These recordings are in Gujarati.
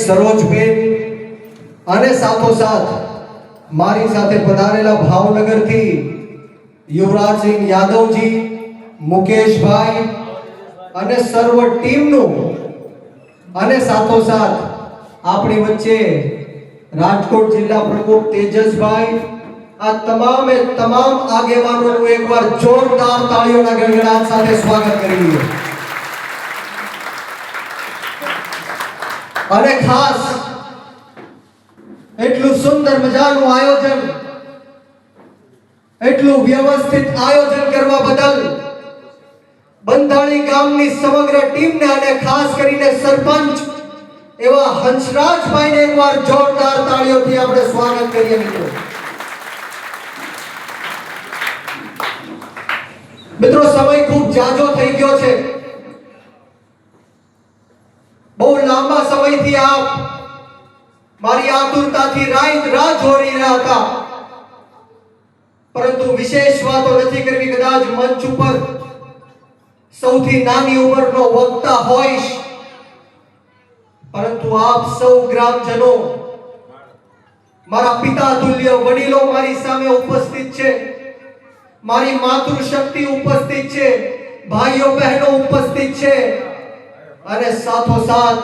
સરોજબેન અને સાથોસાથ મારી સાથે પધારેલા ભાવનગરથી યુવરાજસિંહ યાદવજી, મુકેશભાઈ અને સર્વ ટીમનું, અને સાથોસાથ આપણી વચ્ચે રાજકોટ જિલ્લા પ્રમુખ તેજસભાઈ, આ તમામે તમામ આગેવાનોનું એકવાર જોરદાર તાળીઓના ગણગણાટ સાથે સ્વાગત કરી લઈએ. અને ખાસ એટલું સુંદર મજાનું આયોજન, એટલું વ્યવસ્થિત આયોજન કરવા બદલ બંધાણી ગામની સમગ્ર ટીમને અને ખાસ કરીને સરપંચ એવા હંસરાજભાઈને એકવાર જોરદાર તાળીઓથી આપણે સ્વાગત કરીએ. મિત્રો સમય ખૂબ જાજો થઈ ગયો છે. બહુ લાંબા સમયથી આપ મારી આતુરતાથી રાહ જોઈ રહ્યા હતા, પરંતુ વિશેષ વાતો નથી કરવી. કદાચ મંચ ઉપર સૌથી નાની ઉંમરનો વક્તા હોઈશ, પરંતુ આપ સૌ ગ્રામજનો, મારા પિતા તુલ્ય વડીલો મારી સામે ઉપસ્થિત છે, મારી માતૃશક્તિ ઉપસ્થિત છે, ભાઈઓ બહેનો ઉપસ્થિત છે, અને સાથોસાથ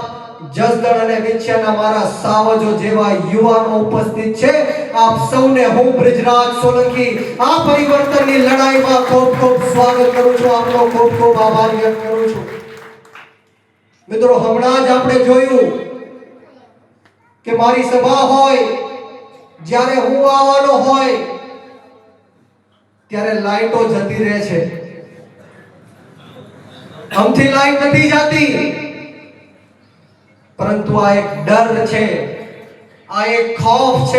જસદણ અને વિંછિયાના મારા સાવજો જેવા યુવાનો ઉપસ્થિત છે. આપ સૌને હું બ્રિજરાજ સોલંકી આ પરિવર્તનની લડાઈમાં ખૂબ ખૂબ સ્વાગત કરું છું, આપનો ખૂબ ખૂબ આભાર વ્યક્ત કરું છું. મિત્રો હમણાં જ આપણે જોયું કે મારી સભા હોય, જ્યારે હું આવવાનો હોય ત્યારે લાઈટો જતી રહે છે. આમથી લાઈટ નથી જતી, પરંતુ આ એક ડર છે, આ એક ખૌફ છે.